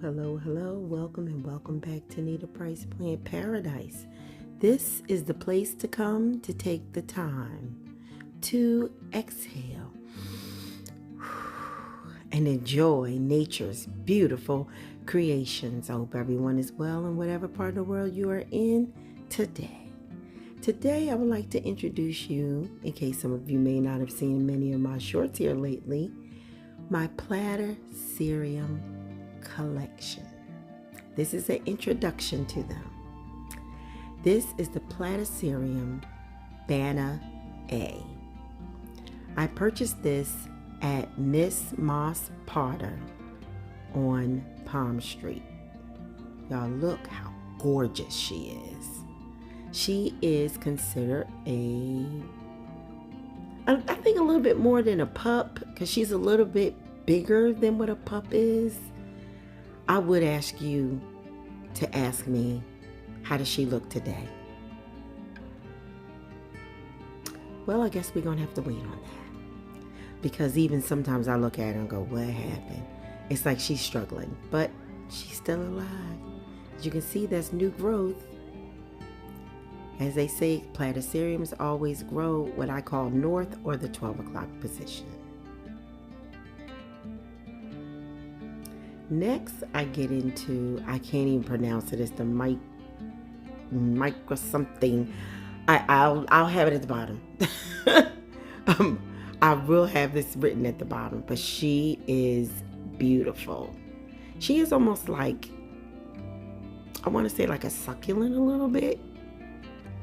Hello. Welcome and welcome back to Nita Price Plant Paradise. This is the place to come to take the time to exhale and enjoy nature's beautiful creations. I hope everyone is well in whatever part of the world you are in today. Today, I would like to introduce you, in case some of you may not have seen many of my shorts here lately, my Platycerium Collection. This is an introduction to them. This is the Platycerium Banna A. I purchased this at Ms.MossPotter on PalmStreet. Y'all look how gorgeous she is. She is considered I think a little bit more than a pup, because she's a little bit bigger than what a pup is. I would ask you to ask me, how does she look today? Well, I guess we're going to have to wait on that. Because even sometimes I look at her and go, what happened? It's like she's struggling, but she's still alive. As you can see, there's new growth. As they say, platyceriums always grow what I call north or the 12 o'clock position. Next, I get into, I can't even pronounce it. It's the micro something. I'll have it at the bottom. I will have this written at the bottom, but she is beautiful. She is almost like, I want to say like a succulent a little bit.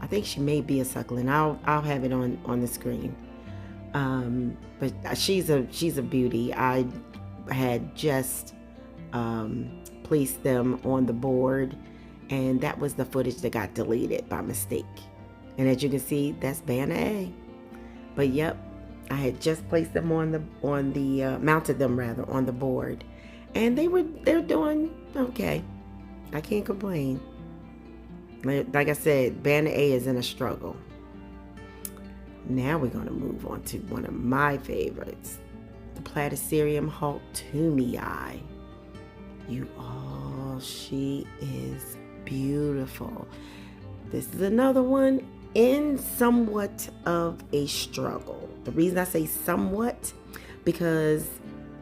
I think she may be a succulent. I'll have it on the screen. But she's a beauty. I had just placed them on the board, and that was the footage that got deleted by mistake. And as you can see, that's Banna A. But yep, I had just placed them mounted them rather on the board, and they're doing okay. I can't complain. Like I said, Banna A is in a struggle. Now we're going to move on to one of my favorites, the Platycerium Holtumii. She is beautiful. This is another one in somewhat of a struggle. The reason I say somewhat, because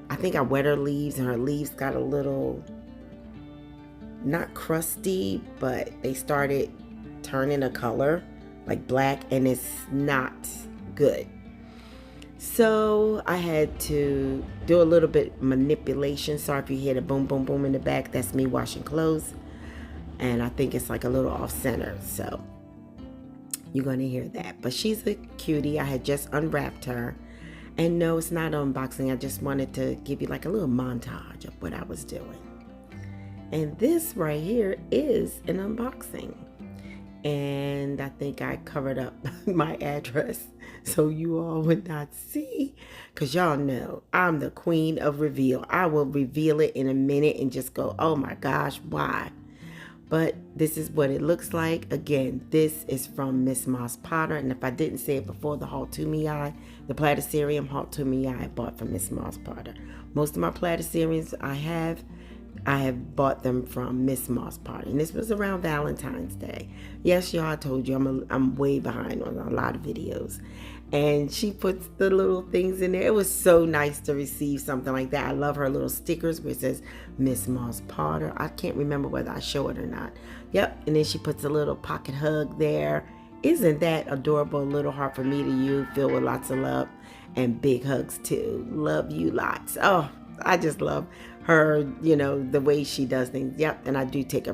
I think I wet her leaves and her leaves got a little, not crusty, but they started turning a color like black, and it's not good. So I had to do a little bit manipulation. Sorry if you hear the boom boom boom in the back. That's me washing clothes, and I think it's like a little off center, so you're going to hear that. But she's a cutie. I had just unwrapped her, and no, it's not unboxing. I just wanted to give you like a little montage of what I was doing. And this right here is an unboxing. And I think I covered up my address so you all would not see. Because y'all know I'm the queen of reveal. I will reveal it in a minute and just go, oh my gosh, why? But this is what it looks like. Again, this is from Ms.MossPotter. And if I didn't say it before, the Holtumii, the Platycerium Holtumii I bought from Ms.MossPotter. Most of my Platyceriums I have bought them from Ms.MossPotter, and this was around Valentine's Day. Yes, y'all, I told you I'm way behind on a lot of videos, and she puts the little things in there. It was so nice to receive something like that. I love her little stickers where it says Ms.MossPotter. I can't remember whether I show it or not. Yep, and then she puts a little pocket hug there. Isn't that adorable? A little heart for me to you, filled with lots of love, and big hugs too. Love you lots. Oh, I just love her, the way she does things. Yep, and I do take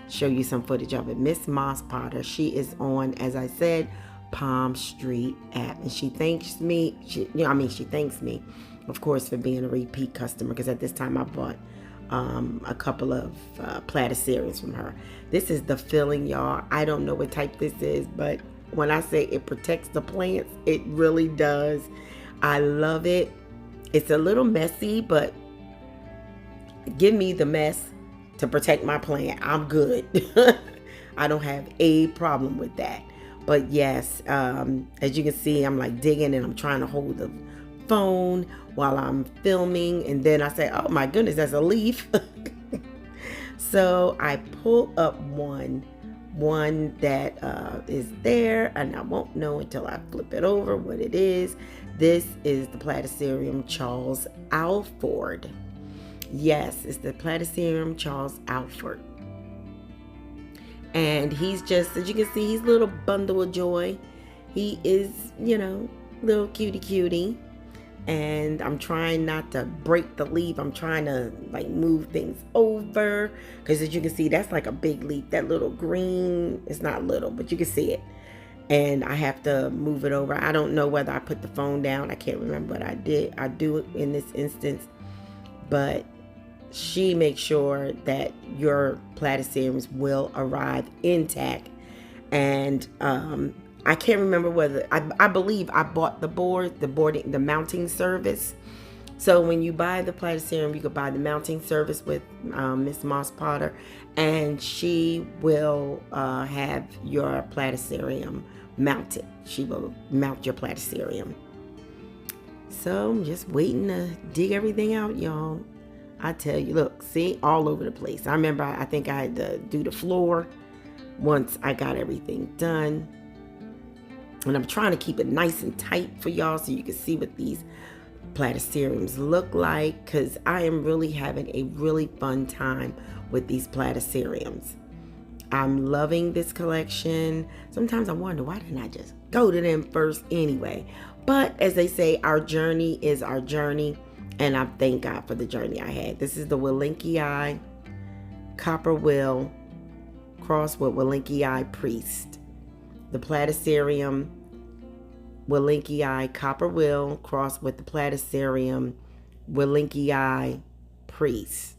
show you some footage of it. Ms.MossPotter, she is on, as I said, PalmStreet App, and she thanks me. She thanks me, of course, for being a repeat customer, because at this time I bought a couple of platyceriums from her. This is the filling, y'all. I don't know what type this is, but when I say it protects the plants, it really does. I love it. It's a little messy, but give me the mess to protect my plant. I'm good. I don't have a problem with that. But yes, as you can see, I'm like digging and I'm trying to hold the phone while I'm filming, and then I say, oh my goodness, that's a leaf. So I pull up one that is there, and I won't know until I flip it over what it is. This is the Platycerium Charles Alford. Yes, it's the Platycerium Charles Alford. And he's just, as you can see, he's a little bundle of joy. He is, little cutie. And I'm trying not to break the leaf. I'm trying to like move things over, because as you can see, that's like a big leaf. That little green, it's not little, but you can see it. And I have to move it over. I don't know whether I put the phone down. I can't remember what I did. I do it in this instance, but she makes sure that your platyceriums will arrive intact. And I can't remember whether I believe I bought the mounting service. So when you buy the Platycerium, you could buy the mounting service with Ms.MossPotter, and she will have your Platycerium mounted. She will mount your Platycerium. So I'm just waiting to dig everything out, y'all. I tell you, look, see, all over the place. I remember I think I had to do the floor once I got everything done. And I'm trying to keep it nice and tight for y'all so you can see what these platyceriums look like, because I am really having a really fun time with these platyceriums. I'm loving this collection. Sometimes I wonder, why didn't I just go to them first anyway? But as they say, our journey is our journey, and I thank God for the journey I had. This is the Willinckii Copper Will crossed with Willinckii Priest. The Platycerium Willinckii Copper Will crossed with the Platycerium Willinckii Priest.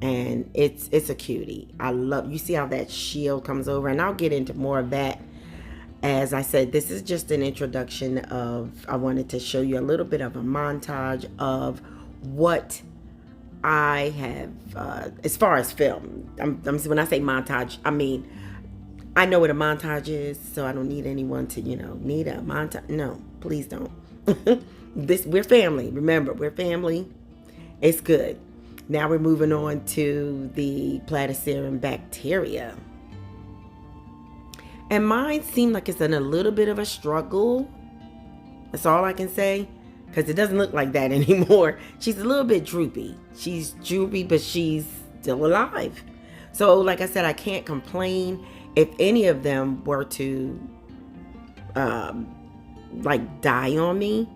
And it's a cutie. I love, you see how that shield comes over, and I'll get into more of that. As I said, this is just an introduction of, I wanted to show you a little bit of a montage of what I have, as far as film. When I say montage, I mean, I know what a montage is, so I don't need anyone to, need a montage. No, please don't. We're family. Remember, we're family. It's good. Now we're moving on to the Platycerium Bacteria. And mine seemed like it's in a little bit of a struggle. That's all I can say, because it doesn't look like that anymore. She's a little bit droopy. She's droopy, but she's still alive. So like I said, I can't complain. If any of them were to like die on me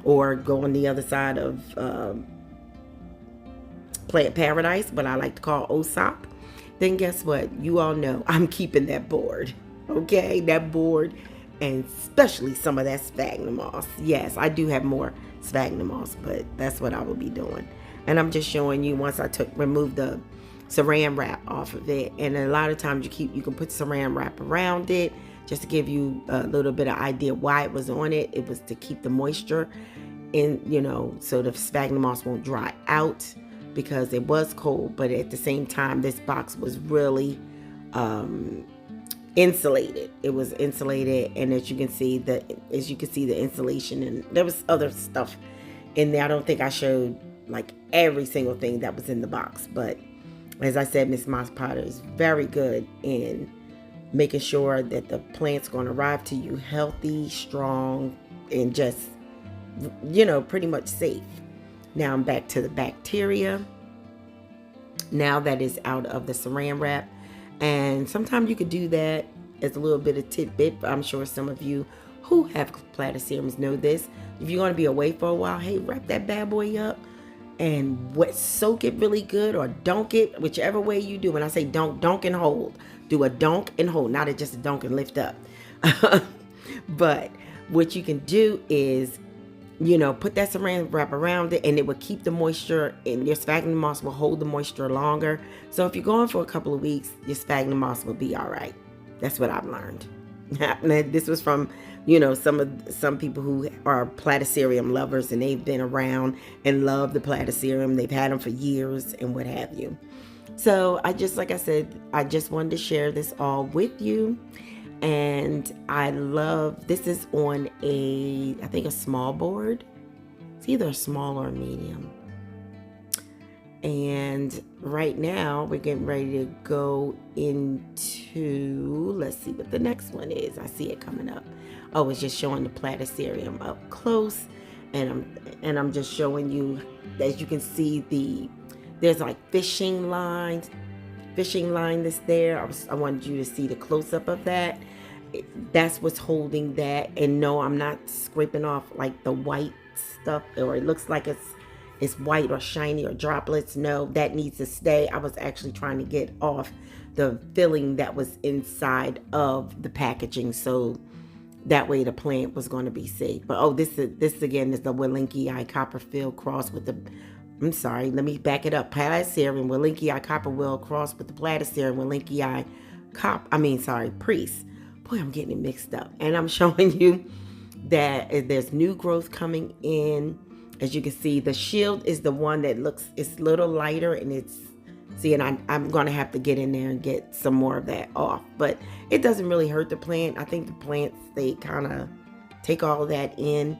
or go on the other side of Plant Paradise, what I like to call OSOP, then guess what? You all know I'm keeping that board. Okay, that board, and especially some of that sphagnum moss. Yes, I do have more sphagnum moss, but that's what I will be doing. And I'm just showing you, once I removed the saran wrap off of it, and a lot of times you can put saran wrap around it just to give you a little bit of idea why it was on it. It was to keep the moisture in, so the sphagnum moss won't dry out, because it was cold, but at the same time this box was really insulated. It was insulated, and as you can see the insulation, and there was other stuff in there. I don't think I showed like every single thing that was in the box, but as I said, Ms.MossPotter is very good in making sure that the plant's going to arrive to you healthy, strong, and just pretty much safe. Now I'm back to the bacteria. Now that is out of the saran wrap. And sometimes you could do that as a little bit of tidbit, but I'm sure some of you who have platyceriums know this. If you're going to be away for a while, hey, wrap that bad boy up and soak it really good, or dunk it, whichever way you do. When I say dunk and hold. Do a dunk and hold, not just a dunk and lift up. But what you can do is, put that saran wrap around it, and it will keep the moisture, and your sphagnum moss will hold the moisture longer. So if you're going for a couple of weeks, your sphagnum moss will be all right. That's what I've learned. This was from, some people who are platycerium lovers, and they've been around and love the platycerium. They've had them for years and what have you. So like I said, I just wanted to share this all with you. And I love, this is on I think a small board. It's either a small or a medium. And right now we're getting ready to go into, let's see what the next one is. I see it coming up. Oh, it's just showing the Platycerium up close, and I'm just showing you, as you can see, there's like fishing line that's there. I wanted you to see the close-up of that. That's what's holding that. And no, I'm not scraping off like the white stuff, or it looks like it's white or shiny or droplets. No, that needs to stay. I was actually trying to get off the filling that was inside of the packaging, so that way the plant was going to be safe. But oh, this again is the Willinckii Copperfield cross with the, I'm sorry, let me back it up. Platycerium Willinckii Copperfield cross with the Platycerium Willinckii Priest. Boy, I'm getting it mixed up. And I'm showing you that there's new growth coming in. As you can see, the shield is the one that it's a little lighter, and I'm going to have to get in there and get some more of that off. But it doesn't really hurt the plant. I think the plants, they kind of take all that in.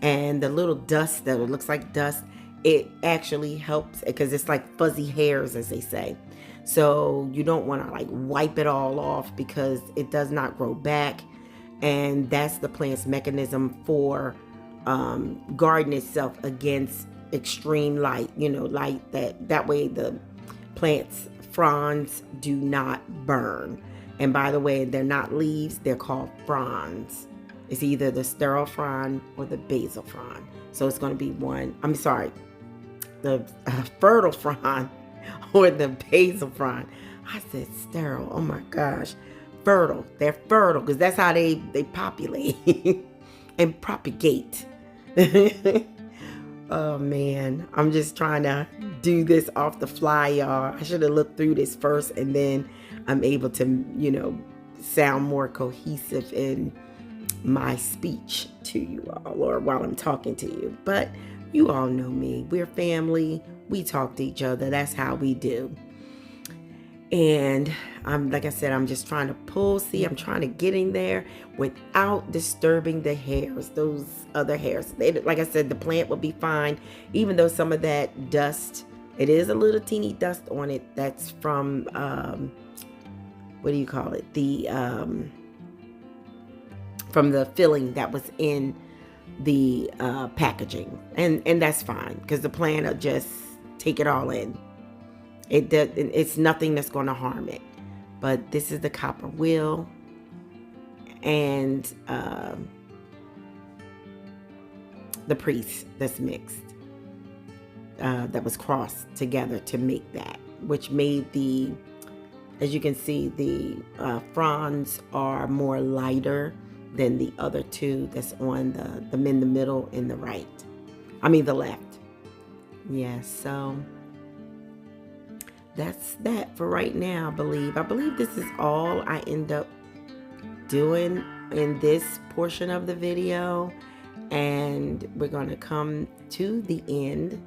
And the little dust that looks like dust, it actually helps, because it's like fuzzy hairs, as they say. So you don't want to like wipe it all off, because it does not grow back. And that's the plant's mechanism for guarding itself against extreme light, light that way the plant's fronds do not burn. And by the way, they're not leaves, they're called fronds. It's either the sterile frond or the basal frond. So it's going to be the fertile frond or the basal frond. I said sterile. Oh my gosh. Fertile. They're fertile because that's how they populate and propagate. Oh man, I'm just trying to do this off the fly, y'all. I should have looked through this first, and then I'm able to, sound more cohesive in my speech to you all, or while I'm talking to you. But you all know me. We're family. We talk to each other. That's how we do. And like I said, I'm just trying to I'm trying to get in there without disturbing the hairs, those other hairs. Like I said, the plant will be fine, even though some of that dust, it is a little teeny dust on it. That's from, what do you call it? From the filling that was in the packaging. And that's fine, because the plant will just take it all in. It's nothing that's going to harm it. But this is the copper wheel, and the priest that's mixed, that was crossed together to make that, which made as you can see, the fronds are more lighter than the other two that's on the in the middle and the left. Yeah, so that's that for right now. I believe this is all I end up doing in this portion of the video, and we're going to come to the end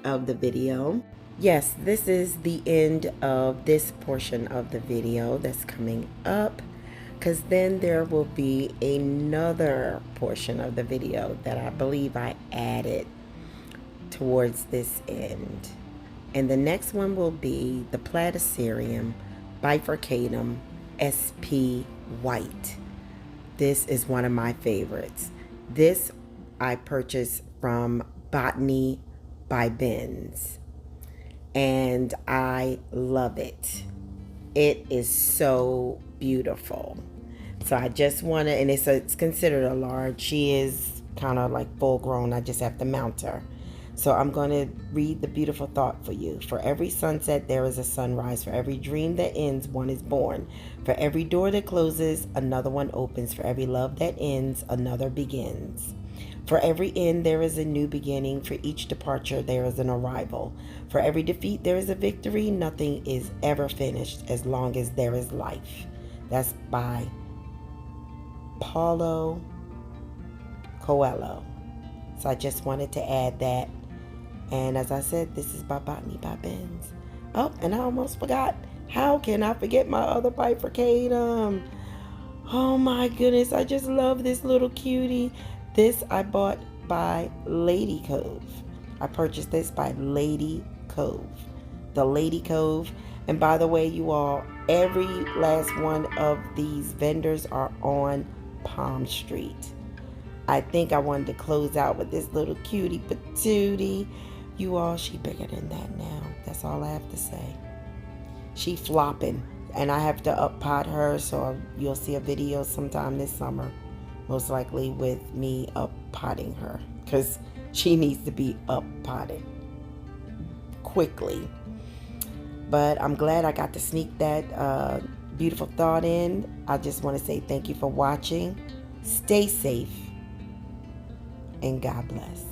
of the video. Yes, this is the end of this portion of the video that's coming up, because then there will be another portion of the video that I believe I added towards this end. And the next one will be the Platycerium Bifurcatum SP White. This is one of my favorites. This I purchased from BotanyByBenz, and I love it. It is so beautiful. So I just want to, and it's considered a large. She is kind of like full grown. I just have to mount her. So I'm going to read the beautiful thought for you. For every sunset, there is a sunrise. For every dream that ends, one is born. For every door that closes, another one opens. For every love that ends, another begins. For every end, there is a new beginning. For each departure, there is an arrival. For every defeat, there is a victory. Nothing is ever finished as long as there is life. That's by Paulo Coelho. So I just wanted to add that. And as I said, this is by BotanyByBenz. Oh, and I almost forgot. How can I forget my other Bifurcatum? Oh my goodness, I just love this little cutie. This I bought by TheLadyCove. I purchased this by TheLadyCove. Cove, TheLadyCove. And by the way, you all, every last one of these vendors are on PalmStreet. I think I wanted to close out with this little cutie patootie. You all, she bigger than that now. That's all I have to say. She flopping, and I have to up pot her, so you'll see a video sometime this summer, most likely with me up potting her, because she needs to be up potted quickly. But I'm glad I got to sneak that beautiful thought in. I just want to say thank you for watching. Stay safe, and God bless.